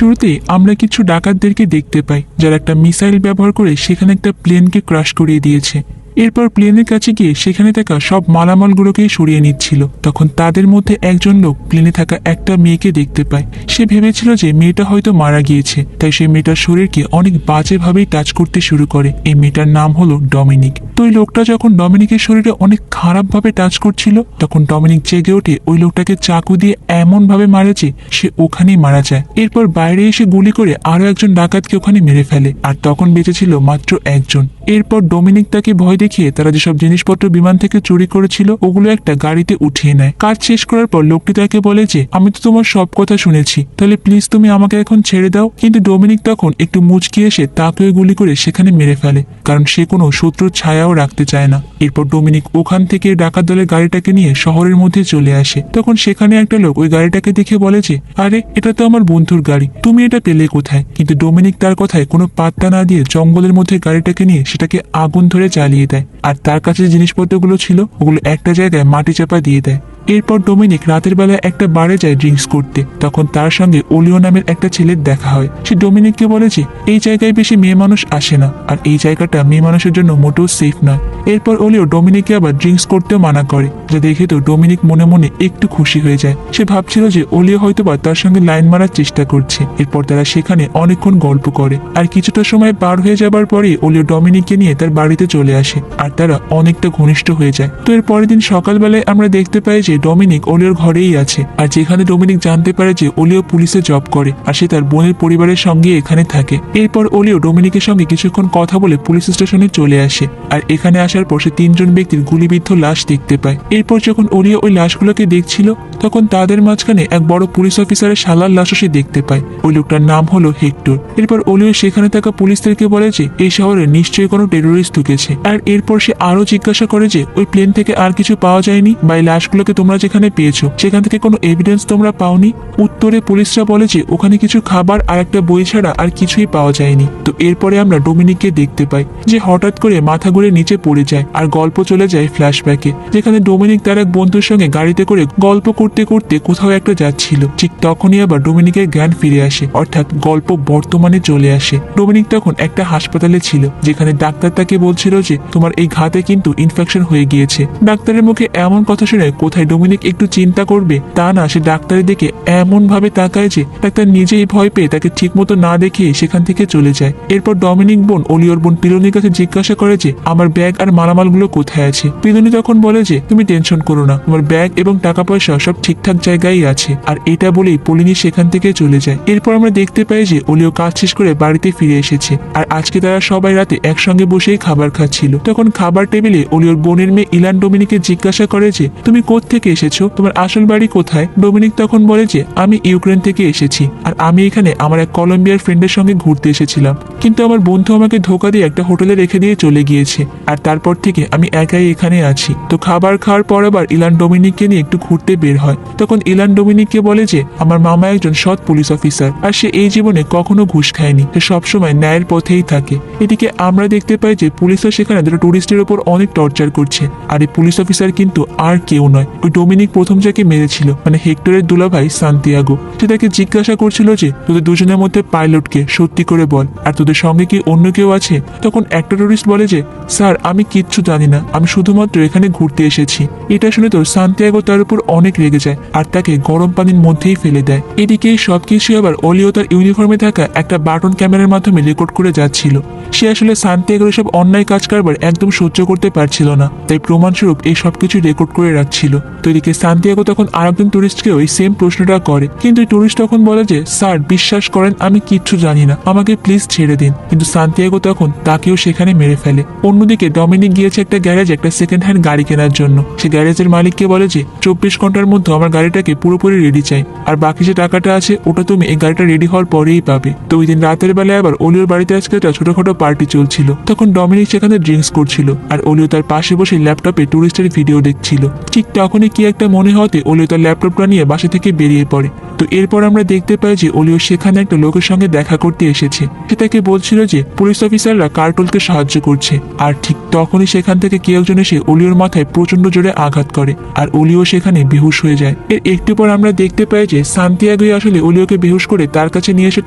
শুরুতেই আমরা কিছু ডাকাতদেরকে দেখতে পাই যারা একটা মিসাইল ব্যবহার করে সেখানে একটা প্লেনকে ক্রাশ করিয়ে দিয়েছে। এরপর প্লেনের কাছে গিয়ে সেখানে থাকা সব মালামালগুলোকে সরিয়ে নিচ্ছিল। তখন তাদের মধ্যে একজন লোক প্লেনে থাকা একটা মেয়েকে দেখতে পায়। সে ভেবেছিল যে মেয়েটা হয়তো মারা গিয়েছে, তাই সে মেয়েটার শরীরকে অনেক বাজেভাবেই টাচ করতে শুরু করে। এই মেয়েটার নাম হলো ডমিনিক। তো ওই লোকটা যখন ডমিনিকের শরীরে অনেক খারাপভাবে টাচ করছিল, তখন ডমিনিক জেগে ওঠে ওই লোকটাকে চাকু দিয়ে এমন ভাবে মারে যে সে ওখানেই মারা যায়। এরপর বাইরে এসে গুলি করে আরো একজন ডাকাতকে ওখানে মেরে ফেলে, আর তখন বেঁচে ছিল মাত্র একজন। এরপর ডমিনিক তাকে ভয় দেখিয়ে তারা যেসব জিনিসপত্র বিমান থেকে চুরি করেছিল ওগুলো একটা গাড়িতে উঠিয়ে নেয়। কাজ শেষ করার পর লোকটি তাকে বলে যে আমি তো তোমার সব কথা শুনেছি, তাহলে প্লিজ তুমি আমাকে এখন ছেড়ে দাও। কিন্তু ডমিনিক তখন একটু মুচকি এসে তাকে গুলি করে সেখানে মেরে ফেলে, কারণ সে কোনো শত্রুর ছায়াও রাখতে চায় না। এরপর ডমিনিক ওখান থেকে ডাকাত দলের গাড়িটাকে নিয়ে শহরের মধ্যে চলে আসে। তখন সেখানে একটা লোক ওই গাড়িটাকে দেখে বলে যে আরে এটা তো আমার বন্ধুর গাড়ি, তুমি এটা পেলে কোথায়? কিন্তু ডমিনিক তার কথায় কোনো পাত্তা না দিয়ে জঙ্গলের মধ্যে গাড়িটাকে নিয়ে সেটাকে আগুন ধরে জ্বালিয়ে দেয়, আর তার কাছে যে জিনিসপত্রগুলো ছিল ওগুলো একটা জায়গায় মাটি চাপা দিয়ে দেয়। এরপর ডমিনিক রাতের বেলায় একটা বারে যায় ড্রিঙ্কস করতে। তখন তার সঙ্গে ওলিও নামের একটা ছেলের দেখা হয়। সে ডমিনিককে বলে যে এই জায়গায় বেশি মেয়ে মানুষ আসে না, আর এই জায়গাটা মেয়ে মানুষের জন্য মোটেও সেফ নয়। এরপর ওলিও ডমিনিককে আবার ড্রিঙ্কস করতেও মানা করে, যা দেখে তো ডমিনিক মনে মনে একটু খুশি হয়ে যায়। সে ভাবছিল যে ওলিও হয়তোবা তার সঙ্গে লাইন মারার চেষ্টা করছে। এরপর তারা সেখানে অনেকক্ষণ গল্প করে, আর কিছুটা সময় পার হয়ে যাবার পরেই ওলিও ডমিনিককে নিয়ে তার বাড়িতে চলে আসে, আর তারা অনেকটা ঘনিষ্ঠ হয়ে যায়। তো এর পরের দিন সকালবেলায় আমরা দেখতে পাই যে ডমিনিক ওলিওর ঘরেই আছে, আর যেখানে ডমিনিক জানতে পারে যে ওলিও পুলিশে জব করে, আর সে তার বোনের পরিবারের সঙ্গে এখানে থাকে। এরপর ওলিও ডমিনিকের সঙ্গে কিছুক্ষণ কথা বলে পুলিশ স্টেশনে চলে আসে, আর এখানে আসার পর সে তিনজন ব্যক্তির গুলিবিদ্ধ লাশ দেখতে পায়। এরপর যখন ওলিও ওই লাশগুলোকে দেখছিল, তখন তাদের মাঝখানে এক বড় পুলিশ অফিসারের শালার লাশও সে দেখতে পায়। ওই লোকটার নাম হলো হেক্টর। এরপর ওলিও সেখানে থাকা পুলিশদেরকে বলে যে এই শহরে নিশ্চয়ই কোনো টেরোরিস্ট ঢুকেছে। আর এরপর সে আরো জিজ্ঞাসা করে যে ওই প্লেন থেকে আর কিছু পাওয়া যায়নি, বা এই লাশগুলোকে তোমরা যেখানে পেয়েছো সেখান থেকে কোনো এভিডেন্স তোমরা পাওনি? উত্তরে পুলিশরা বলে যে ওখানে কিছু খাবার আর একটা বই ছাড়া আর কিছুই পাওয়া যায়নি। তো এরপরে আমরা ডমিনিককে দেখতে পাই যে হঠাৎ করে মাথা ঘুরে নিচে পড়ে যায়, আর গল্প চলে যায় ফ্ল্যাশব্যাকে, যেখানে ডমিনিক তার এক বন্ধুর সঙ্গে গাড়িতে করে গল্প করতে করতে কোথাও একটা যাচ্ছিল। ঠিক তখনই আবার ডমিনিকের জ্ঞান ফিরে আসে, অর্থাৎ গল্প বর্তমানে চলে আসে। ডমিনিক তখন একটা হাসপাতালে ছিল, যেখানে ডাক্তার তাকে বলছিল যে তোমার এই ঘাতে কিন্তু ইনফেকশন হয়ে গিয়েছে। ডাক্তারের মুখে এমন কথা শুনে কোথায় ডমিনিক একটু চিন্তা করবে তা না, সে ডাক্তারের দিকে এমন ভাবে তাকায় যে ডাক্তার নিজেই ভয় পেয়ে তাকে ঠিক মতো না দেখিয়ে সেখান থেকে চলে যায়। এরপর ডমিনিক বোন ওলিওর বোন পিলোনির কাছে জিজ্ঞাসা করে যে আমার ব্যাগ আর মালামালগুলো কোথায় আছে। পিলোনি তখন বলে যে তুমি টেনশন করো না, তোমার ব্যাগ এবং টাকা পয়সা সব ঠিকঠাক জায়গায় আছে। আর এটা বলেই পলিনি সেখান থেকে চলে যায়। এরপর আমরা দেখতে পাই যে ওলিও কাজ শেষ করে বাড়িতে ফিরে এসেছে, আর আজকে তারা সবাই রাতে একসঙ্গে বসেই খাবার খাচ্ছিল। তখন খাবার টেবিলে ওলিওর বোনের মেয়ে ইলান ডমিনিককে জিজ্ঞাসা করে যে তুমি কোত্থেকে এসেছো, তোমার আসল বাড়ি কোথায়? ডমিনিক তখন বলে যে আমি ইউক্রেন থেকে এসেছি, আর আমি এখানে আমার এক কলম্বিয়ার ফ্রেন্ডের সঙ্গে ঘুরতে এসেছিলাম, কিন্তু আমার বন্ধু আমাকে ধোকা দিয়ে একটা হোটেলে রেখে দিয়ে চলে গিয়েছে, আর তারপর থেকে আমি একাই এখানে আছি। তো খাবার খাওয়ার পর আবার ইলান ডমিনিককে নিয়ে একটু ঘুরতে বের হয়। তখন ইলান ডমিনিককে বলে যে আমার মামা একজন সৎ পুলিশ অফিসার, আর সে এই জীবনে কখনো ঘুষ খায়নি, সে সবসময় ন্যায়ের পথেই থাকে। এদিকে আমরা দেখতে পাই যে পুলিশরা সেখানে দুটো টুরিস্টের উপর অনেক টর্চার করছে, আর এই পুলিশ অফিসার কিন্তু আর কেউ নয়, ওই ডমিনিক প্রথম যাকে মেরেছিল, মানে হেক্টরের দুলাভাই সান্তিয়াগো। সে তাকে জিজ্ঞাসা করছিল যে তোদের দুজনের মধ্যে পাইলটকে সত্যি করে বল, আর তোদের সঙ্গে কি অন্য কেউ আছে? তখন একটা টুরিস্ট বলে যে স্যার আমি কিচ্ছু জানি না, আমি শুধুমাত্র এখানে ঘুরতে এসেছি। এটা শুনে তো সান্তিয়াগো তার উপর অনেক রেগে যায়, আর তাকে গরম পানির মধ্যেই ফেলে দেয়। এদিকে সবকিছু আবার ওলিও তার ইউনিফর্মে থাকা একটা বাটন ক্যামেরার মাধ্যমে রেকর্ড করে যাচ্ছিল। সে আসলে সান্তিয়াগোর সব অন্যায় কাজ কারবার একদম সহ্য করতে পারছিল না, তাই প্রমাণস্বরূপ এই সবকিছু রেকর্ড করে রাখছিল। তো এদিকে সান্তিয়াগো তখন আরেকজন টুরিস্টকে ওই সেম প্রশ্নটা করে, কিন্তু এই টুরিস্ট তখন বলে যে স্যার বিশ্বাস করেন আমি কিচ্ছু জানি না, আমাকে প্লিজ ছেড়ে দিন। কিন্তু সান্তিয়াগো তখন তাকেও সেখানে মেরে ফেলে। অন্যদিকে ডমিনিক গিয়েছে একটা গ্যারেজে একটা সেকেন্ড হ্যান্ড গাড়ি কেনার জন্য। সে গ্যারেজের মালিককে বলে যে 24 ঘন্টার মধ্যে আমার গাড়িটাকে পুরোপুরি রেডি চাই, আর বাকি যে টাকাটা আছে ওটা তুমি এই গাড়িটা রেডি হওয়ার পরেই পাবে। তো ওই দিন রাতের বেলায় আবার ওলিওর বাড়িতে আজকে একটা ছোটখাটো পার্টি চলছিল। তখন ডমিনিক সেখানে ড্রিঙ্কস করছিল, আর ওলিও তার পাশে বসে ল্যাপটপে টুরিস্টের ভিডিও দেখছিল। ঠিক তখনই কি একটা মনে হতে ওলিও তার ল্যাপটপটা নিয়ে বাসা থেকে বেরিয়ে পড়ে। তো এরপর আমরা দেখতে পাই যে ওলিও সেখানে একটা লোকের সঙ্গে দেখা করতে এসেছে। সে তাকে বলছিল যে পুলিশ অফিসাররা কার্টুলকে সাহায্য করছে, আর ঠিক তখনই সেখান থেকে কেউ একজন এসে ওলিওর মাথায় প্রচন্ড জোরে মাথায় আঘাত করে আর ওলিও সেখানে বেহুশ হয়ে যায়। এর একটু পর আমরা দেখতে পাই যে সান্তিয়াগোই আসলে ওলিওকে বেহুশ করে তার কাছে নিয়ে এসে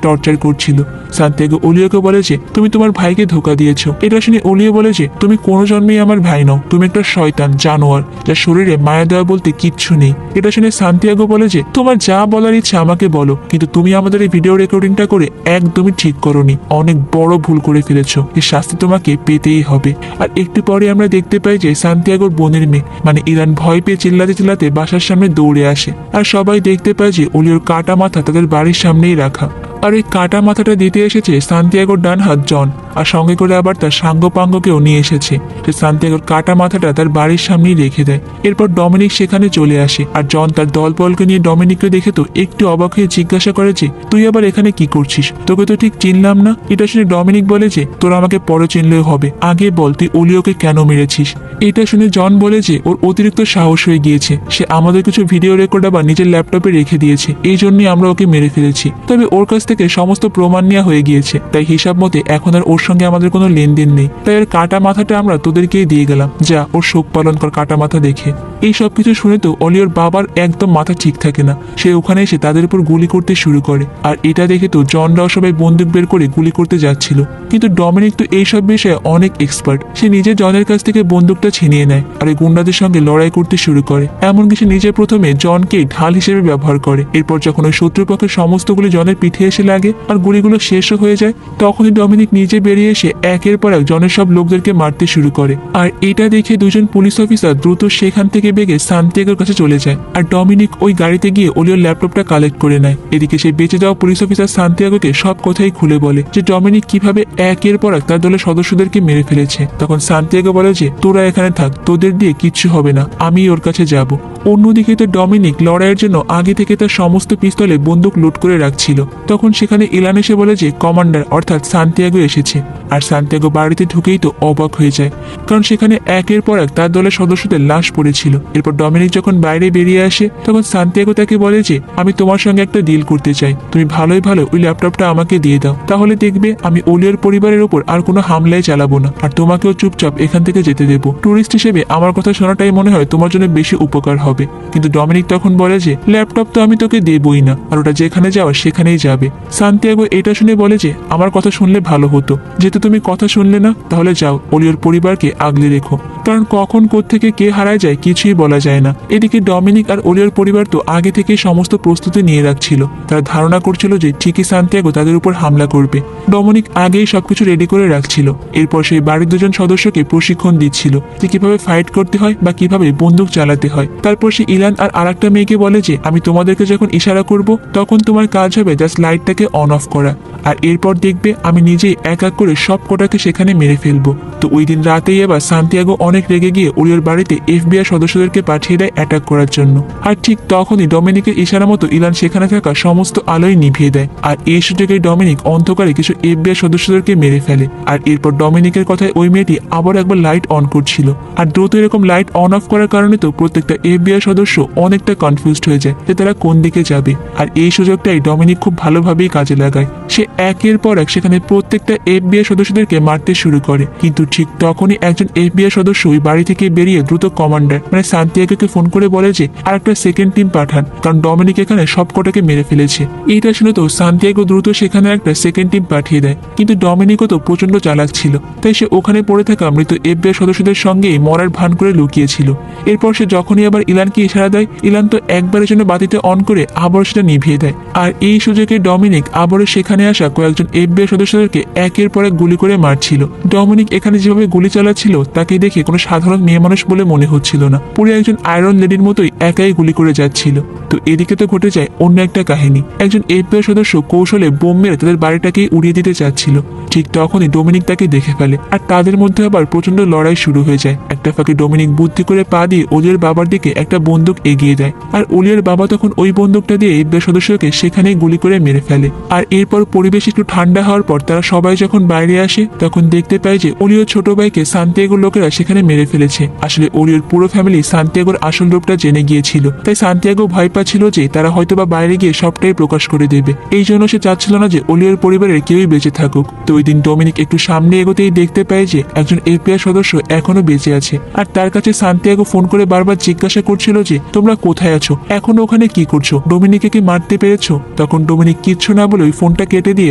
টর্চার করছিল। সান্তিয়াগো ওলিওকে বলে যে তুমি তোমার ভাইকে ধোকা দিয়েছো। এটা শুনে ওলিও বলে যে তুমি কোনো জন্মেই আমার ভাই নও, তুমি একটা শয়তান জানোয়ার যার শরীরে মায়া দেওয়া বলতে কিচ্ছু নেই। এটা শুনে সান্তিয়াগো বলে যে তোমার যা বলার ইচ্ছা আমাকে বলো, কিন্তু তুমি আমাদের এই ভিডিও রেকর্ডিংটা করে একদমই ঠিক করোনি, অনেক বড় ভুল করে ফেলেছো, এর শাস্তি তোমাকে পেতেই হবে। আর একটু পরে আমরা দেখতে পাই যে সান্তিয়াগোর বোনের মেয়ে মানে ইলান ভয় পেয়ে চিল্লাতে চিল্লাতে বাসার সামনে দৌড়ে আসে আর সবাই দেখতে পায় যে ওলিওর কাটা মাথা তাদের বাড়ির সামনেই রাখা। আর এই কাটা মাথাটা দিতে এসেছে সান্তিয়াগোর ডান হাত জন, আর সঙ্গে করে আবার তার সাঙ্গপাঙ্গকেও নিয়ে এসেছে। সে সান্তিয়াগোর কাটা মাথাটা তার বাড়ির সামনেই রেখে দেয়। এরপর ডমিনিক সেখানে চলে আসে আর জন তার দলবলকে নিয়ে ডমিনিককে দেখে তো একটু অবাক হয়ে জিজ্ঞাসা করে যে তুই আবার এখানে কি করছিস, তোকে তো ঠিক চিনলাম না। এটা শুনে ডমিনিক বলে যে তোরা আমাকে পরে চিনলেও হবে, আগে বল তুই ওলিওকে কেন মেরেছিস। এটা শুনে জন বলে যে ওর অতিরিক্ত সাহস হয়ে গিয়েছে, সে আমাদের কিছু ভিডিও রেকর্ড আবার নিজের ল্যাপটপে রেখে দিয়েছে, এই জন্যই আমরা ওকে মেরে ফেলেছি। তবে ওর কাছ থেকে সমস্ত প্রমাণ নেওয়া হয়ে গিয়েছে, তাই হিসাব মতে এখন আর ওর সঙ্গে আমাদের কোনো লেনদেন নেই, তাই এর কাটা মাথাটা আমরা তোদেরকেই দিয়ে গেলাম, যা ওর শোক পালন কর কাটা মাথা দেখে। এই সব কিছু শুনে তো অলিওর বাবার একদম মাথা ঠিক থাকে না, সে ওখানে এসে তাদের উপর গুলি করতে শুরু করে। আর এটা দেখে তো জনরাও সবাই বন্দুক বের করে গুলি করতে যাচ্ছিল, কিন্তু ডমিনিক তো এইসব বিষয়ে অনেক এক্সপার্ট, সে নিজে জনের কাছ থেকে বন্দুকটা ছিনিয়ে নেয় আর এই গুন্ডাদের সঙ্গে লড়াই করতে শুরু করে। এমনকি সে নিজে প্রথমে জনকে ঢাল হিসেবে ব্যবহার করে, এরপর যখন ওই শত্রুপক্ষের সমস্ত গুলি জনের পিঠে এসে লাগে আর গুলিগুলো শেষও হয়ে যায়, তখনই ডমিনিক নিজে বেরিয়ে এসে একের পর এক জনের সব লোকদেরকে মারতে শুরু করে। আর এটা দেখে দুজন পুলিশ অফিসার দ্রুত সেখান থেকে বেগে সান্তিয়াগোর কাছে চলে যায় আর ডমিনিক ওই গাড়িতে গিয়ে ওলিওর ল্যাপটপটা কালেক্ট করে নেয়। এদিকে সে বেঁচে যাওয়া পুলিশ অফিসার সান্তিয়াগোকে সব কথাই খুলে বলে যে ডমিনিক কিভাবে একের পর এক তার দলের সদস্যদেরকে মেরে ফেলেছে। তখন সান্তিয়াগো বলে যে তোরা এখানে থাক, তোদের দিয়ে কিচ্ছু হবে না, আমি ওর কাছে যাব। অন্যদিকে তো ডমিনিক লড়াইয়ের জন্য আগে থেকে তার সমস্ত পিস্তলে বন্দুক লোড করে রাখছিল। তখন সেখানে ইলান এসে বলে যে কমান্ডার অর্থাৎ সান্তিয়াগো এসেছে। আর সান্তিয়াগো বাড়িতে ঢুকেই তো অবাক হয়ে যায়, কারণ সেখানে একের পর এক তার দলের সদস্যদের লাশ পড়েছিল। এরপর ডমিনিক যখন বাইরে বেরিয়ে আসে তখন সান্তিয়াগো তাকে বলে যে আমি তোমার সঙ্গে একটা ডিল করতে চাই, তুমি ভালোই ভালো ওই ল্যাপটপটা আমাকে দিয়ে দাও, তাহলে দেখবে আমি ওলিওর পরিবারের উপর আর কোনো হামলাই চালাবো না, আর তোমাকেও চুপচাপ এখান থেকে যেতে দেবো। টুরিস্ট হিসেবে আমার কথা শোনাটাই মনে হয় তোমার জন্য বেশি উপকার হবে। কিন্তু ডমিনিক তখন বলে যে ল্যাপটপ তো আমি তোকে দেবই না, আর ওটা যেখানে যাওয়া সেখানেই যাবে। সান্তিয়াগো এটা শুনে বলে যে আমার কথা শুনলে ভালো হতো, যেহেতু তুমি কথা শুনলে না তাহলে যাও ওলিওর পরিবারকে আগলে রেখো, কারণ কখন কোত্থেকে কে হারায় যায় কিছুই বলা যায় না। এদিকে ডমিনিক আর ওলিওর পরিবার তো আগে থেকে সমস্ত প্রস্তুতি নিয়ে রাখছিল, তারা ধারণা করছিল যে ঠিকই সান্তিয়াগো তাদের উপর হামলা করবে। ডমিনিক আগেই সবকিছু রেডি করে রাখছিল, এরপর সেই বাড়ির দুজন সদস্যকে প্রশিক্ষণ দিচ্ছিল যে কিভাবে ফাইট করতে হয় বা কিভাবে বন্দুক চালাতে হয়। তারপর সে ইলান আর আরেকটা মেয়েকে বলে যে আমি তোমাদেরকে যখন ইশারা করব তখন তোমার কাজ হবে জাস্ট লাইটটাকে অন অফ করা, আর এরপর দেখবে আমি নিজেই এক এক করে সব কটাকে সেখানে মেরে ফেলবো। তো ওই দিন রাতেই এবার সান্তিয়াগো অনেক রেগে গিয়ে ওলিওর বাড়িতে FBI সদস্যদেরকে পাঠিয়ে দেয় অ্যাটাক করার জন্য। আর ঠিক তখনই ডমিনিকের ইশারা মতো ইলান সেখানে থাকা সমস্ত আলোই নিভিয়ে দেয়, আর এই সুযোগে ডমিনিক অন্ধকারে কিছু FBI সদস্যদেরকে মেরে ফেলে। আর এরপর ডমিনিকের কথায় ওই মেয়েটি আবার একবার লাইট অন করছিল, আর দ্রুত এরকম লাইট অন অফ করার কারণে তো প্রত্যেকটা FBI সদস্য অনেকটা কনফিউজড হয়ে যায় যে তারা কোন দিকে যাবে। আর এই সুযোগটাই ডমিনিক খুব ভালোভাবেই কাজে লাগায়, সে একের পর এক সেখানে প্রত্যেকটা FBI সদস্যদেরকে মারতে শুরু করে। কিন্তু ঠিক তখনই একজন FBI সদস্য ওই বাড়ি থেকে বেরিয়ে দ্রুত কমান্ডার মানে সান্তিয়াগোকে ফোন করে বলে যে আর একটা সেকেন্ড টিম পাঠান, কারণ ডমিনিক এখানে সব কটাকে মেরে ফেলেছে। এইটা শুনে তো সান্তিয়াগো দ্রুত সেখানে একটা সেকেন্ড টিম পাঠিয়ে দেয়, কিন্তু ডমিনিকও তো প্রচন্ড চালাক ছিল, তাই সে ওখানে পড়ে থাকা মৃত FBI সদস্যদের সঙ্গেই মরার ভান করে লুকিয়েছিল। এরপর সে যখনই আবার ইলানকে ইশারা দেয়, ইলান তো একবারের জন্য বাতিতে অন করে আবার সেটা নিভিয়ে দেয়। আর এই সুযোগে ডমিনিক আবারও সেখানে আসা কয়েকজন FBI সদস্যদেরকে একের পর এক গুলি করে মারছিল। ডমিনিক এখানে যেভাবে গুলি চালাচ্ছিল তাকে দেখে কোনো সাধারণ মেয়ে মানুষ বলে মনে হচ্ছিল না, পুরো একজন আয়রন লেডির মতোই একাই গুলি করে যাচ্ছিল। তো এদিকে তো ঘটে যায় অন্য একটা কাহিনী, একজন FBI সদস্য কৌশলে বোম মেরে তাদের বাড়িটাকেই উড়িয়ে দিতে চাচ্ছিল। ঠিক তখনই ডমিনিক তাকে দেখে ফেলে, আর তাদের মধ্যে আবার প্রচন্ড লড়াই শুরু হয়ে যায়। একটা ফাঁকে ডমিনিক বুদ্ধি করে পা দিয়ে ওলিওর বাবার দিকে একটা বন্দুক এগিয়ে দেয়, আর ওলিওর বাবা তখন ওই বন্দুকটা দিয়ে FBI সদস্যকে সেখানেই গুলি করে মেরে ফেলে। আর এরপর পরিবেশ একটু ঠান্ডা হওয়ার পর তারা সবাই যখন বাইরে বাইরে আসে তখন দেখতে পায় যে ওলিওর ছোট ভাইকে সান্তিয়াগোর লোকেরা সেখানে মেরে ফেলেছে। আসলে ওলিওর পুরো ফ্যামিলি সান্তিয়াগোর আসল রূপটা জেনে গিয়েছিল, তাই সান্তিয়াগো ভয় পাচ্ছিল যে তারা হয়তোবা বাইরে গিয়ে সবটাই প্রকাশ করে দেবে। এই জন্য সে চাচ্ছিল না যে ওলিওর পরিবারের কেউই বেঁচে থাকুক। তো ওই দিন ডমিনিক একটু সামনে এগোতেই দেখতে পায় যে একজন এফবিআই সদস্য এখনো বেঁচে আছে, আর তার কাছে সান্তিয়াগো ফোন করে বারবার জিজ্ঞাসা করছিল যে তোমরা কোথায় আছো, এখনো ওখানে কি করছো, ডোমিনিকে কি মারতে পেরেছো? তখন ডোমিনিক কিচ্ছু না বলে ওই ফোনটা কেটে দিয়ে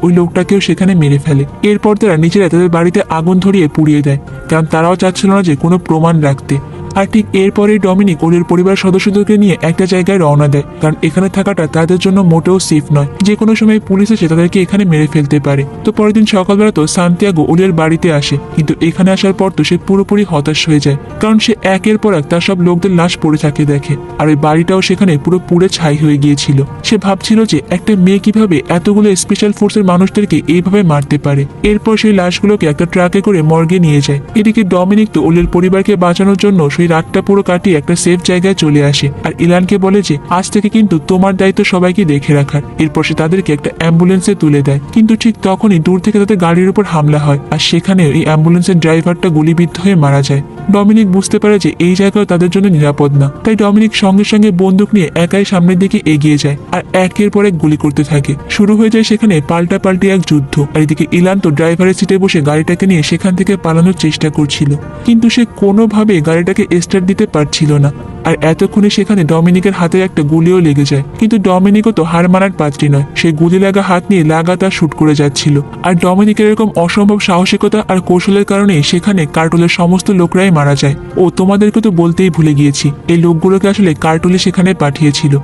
ওই লোকটাকেও সেখানে মেরে ফেলে। এরপর তারা নিজেরা তাদের বাড়িতে আগুন ধরিয়ে পুড়িয়ে দেয়, কারণ তারাও চাচ্ছিল না যে কোনো প্রমাণ রাখতে। আর ঠিক এরপরেই ডমিনিক ওদের পরিবার সদস্যদেরকে নিয়ে একটা জায়গায় রওনা দেয়, কারণ এখানে থাকাটা তাদের জন্য মোটেও সেফ নয়। যে কোনো সময় পুলিশ এসে তাদেরকে এখানে মেরে ফেলতে পারে। তো পরের দিন সকালবেলা তো সান্তিয়াগো ওদের বাড়িতে আসে, কিন্তু এখানে আসার পর তো সে পুরোপুরি হতাশ হয়ে যায়, কারণ সে একের পর এক তার সব লোকদের লাশ পড়ে থাকে দেখে। আর ওই বাড়িটাও সেখানে পুরো পুড়ে ছাই হয়ে গিয়েছিল। সে ভাবছিল যে একটা মেয়ে কিভাবে এতগুলো স্পেশাল ফোর্সের মানুষদেরকে এইভাবে মারতে পারে। এরপর সেই লাশগুলোকে একটা ট্রাকে করে মর্গে নিয়ে যায়। এদিকে ডমিনিক তো ওলের পরিবারকে বাঁচানোর জন্য সেই রাতটা পুরো কাটিয়ে একটা সেফ জায়গায় চলে আসে, আর ইলানকে বলে যে আজ থেকে কিন্তু তোমার দায়িত্ব সবাইকে দেখে রাখার। এরপর সে তাদেরকে একটা অ্যাম্বুলেন্সে তুলে দেয়, কিন্তু ঠিক তখনই দূর থেকে তাদের গাড়ির উপর হামলা হয়, আর সেখানে এই অ্যাম্বুলেন্সের ড্রাইভারটা গুলিবিদ্ধ হয়ে মারা যায়। ডমিনিক বুঝতে পারে যে এই জায়গাও তাদের জন্য নিরাপদ না, তাই ডমিনিক সঙ্গে সঙ্গে বন্দুক নিয়ে একাই সামনের দিকে এগিয়ে যায়, আর একের পর এক গুলি করতে থাকে। শুরু হয়ে যায় সেখানে পাল্টাপাল্টি এক যুদ্ধ। আর এদিকে ইলান তো ড্রাইভারের সিটে বসে গাড়িটাকে নিয়ে সেখান থেকে পালানোর চেষ্টা করছিল, কিন্তু সে কোনোভাবে গাড়িটাকে স্টার্ট দিতে পারছিল না। আর এতক্ষণে সেখানে ডমিনিকের হাতে একটা গুলিও লেগে যায়, কিন্তু ডমিনিকও তো হার মানার পাত্রী নয়। সে গুলি লাগা হাত নিয়ে লাগাতার শুট করে যাচ্ছিল। আর ডমিনিকের এরকম অসম্ভব সাহসিকতা আর কৌশলের কারণে সেখানে কার্টুলের সমস্ত লোকরাই মারা যায়। ও তোমাদেরকে তো বলতেই ভুলে গিয়েছি, এই লোকগুলোকে আসলে কার্টুলে সেখানে পাঠিয়েছিল।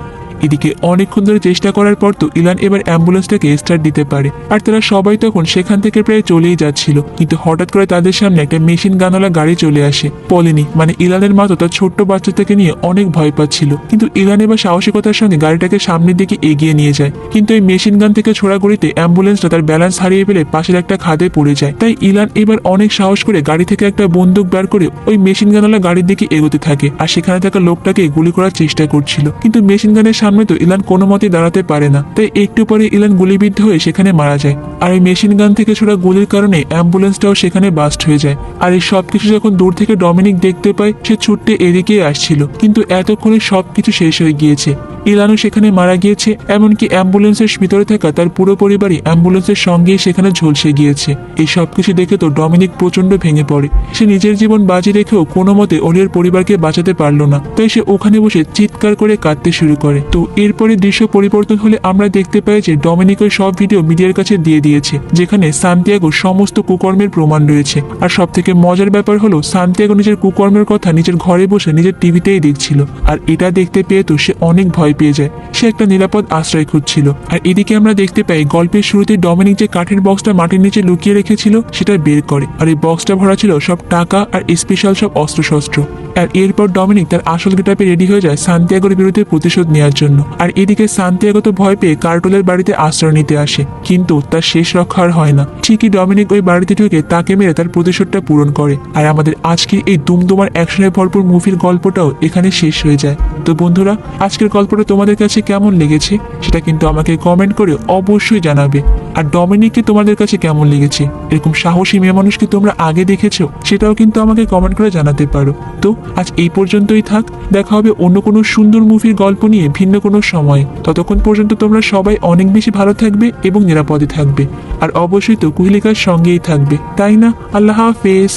এদিকে অনেকক্ষণ ধরে চেষ্টা করার পর তো ইলান এবার অ্যাম্বুলেন্সটাকে স্টার্ট দিতে পারে, আর তারা সবাই তখন সেখান থেকে প্রায় চলেই যাচ্ছিল, কিন্তু হঠাৎ করে তাদের সামনে একটা মেশিন গানওয়ালা গাড়ি চলে আসে। পলিনি মানে ইলানের মা তো তার ছোট্ট বাচ্চাটাকে নিয়ে অনেক ভয় পাচ্ছিল, কিন্তু ইলান এবার সাহসিকতার সঙ্গে গাড়িটাকে সামনের দিকে এগিয়ে নিয়ে যায়। কিন্তু এই মেশিন গান থেকে ছোড়া গুলিতে অ্যাম্বুলেন্সটা তার ব্যালেন্স হারিয়ে ফেলে পাশের একটা খাদে পড়ে যায়। তাই ইলান এবার অনেক সাহস করে গাড়ি থেকে একটা বন্দুক বের করে ওই মেশিন গানওয়ালা গাড়ির দিকে এগোতে থাকে, আর সেখানে থাকা লোকটাকে গুলি করার চেষ্টা করছিল, কিন্তু মেশিন গানের সামনে তো ইলান কোনো মতে দাঁড়াতে পারে না। তাই একটু পরে ইলান গুলিবিদ্ধ হয়ে সেখানে মারা যায়। আর এই মেশিন গান থেকে ছোড়া গুলির কারণে অ্যাম্বুলেন্সটাও সেখানে বাস্ট হয়ে যায়। আর এই সবকিছু যখন দূর থেকে ডমিনিক দেখতে পায়, সে ছুটতে এদিকেই আসছিল, কিন্তু এতক্ষণে সবকিছু শেষ হয়ে গিয়েছে। ইলানও সেখানে মারা গিয়েছে, এমনকি অ্যাম্বুলেন্সের ভিতরে থাকা তার পুরো পরিবারই অ্যাম্বুলেন্সের সঙ্গেই সেখানে ঝলসে গিয়েছে। এই সবকিছু দেখে তো ডমিনিক প্রচন্ড ভেঙে পড়ে। সে নিজের জীবন বাজি রেখেও কোনো মতে ওলিয়ার পরিবারকে বাঁচাতে পারলো না, তাই সে ওখানে বসে চিৎকার করে কাঁদতে শুরু করে। তো এরপরে দৃশ্য পরিবর্তন হলে আমরা দেখতে পাই যে ডমিনিক ওই সব ভিডিও মিডিয়ার কাছে দিয়ে দিয়েছে, যেখানে সান্তিয়াগোর সমস্ত কুকর্মের প্রমাণ রয়েছে। আর সব থেকে মজার ব্যাপার হলো সান্তিয়াগো নিজের কুকর্মের কথা নিজের ঘরে বসে নিজের টিভিতেই দেখছিল, আর এটা দেখতে পেয়ে তো সে অনেক ভয় পেয়ে যায়। সে একটা নিরাপদ আশ্রয় খুঁজছিল। আর এদিকে আমরা দেখতে পাই গল্পের শুরুতে ডমিনিক যে কাঠের বক্সটা মাটির নিচে লুকিয়ে রেখেছিল সেটা বের করে, আর এই বক্সটা ভরা ছিল সব টাকা আর স্পেশাল সব অস্ত্রশস্ত্র। আর এরপর ডমিনিক তার আসল গেটআপে রেডি হয়ে যায় সান্তিয়াগোর বিরুদ্ধে প্রতিশোধ নেওয়ার জন্য। আর এদিকে সান্তিয়াগো তো ভয় পেয়ে কার্টুলের বাড়িতে আশ্রয় নিতে আসে, কিন্তু তার শেষ রক্ষা আর হয় না। ঠিকই ডমিনিক ওই বাড়িতে ঢুকে তাকে মেরে তার প্রতিশোধটা পূরণ করে। আর আমাদের আজকের এই দুমদুমার অ্যাকশনে ভরপুর মুভির গল্পটাও এখানে শেষ হয়ে যায়। তো বন্ধুরা, আজকের গল্পটা তোমাদের কাছে কেমন লেগেছে সেটা কিন্তু আমাকে কমেন্ট করে অবশ্যই জানাবে। আর ডমিনিককে তোমাদের কাছে কেমন লেগেছে, এরকম সাহসী মেয়ে মানুষকে তোমরা আগে দেখেছো সেটাও কিন্তু আমাকে কমেন্ট করে জানাতে পারো। তো আজ এই পর্যন্তই থাক, দেখা হবে অন্য কোনো সুন্দর মুভির গল্প নিয়ে ভিন্ন কোনো সময়। ততক্ষণ পর্যন্ত তোমরা সবাই অনেক বেশি ভালো থাকবে এবং নিরাপদে থাকবে, আর অবশ্যই তো কুহেলিকার সঙ্গেই থাকবে, তাই না? আল্লাহ হাফেজ।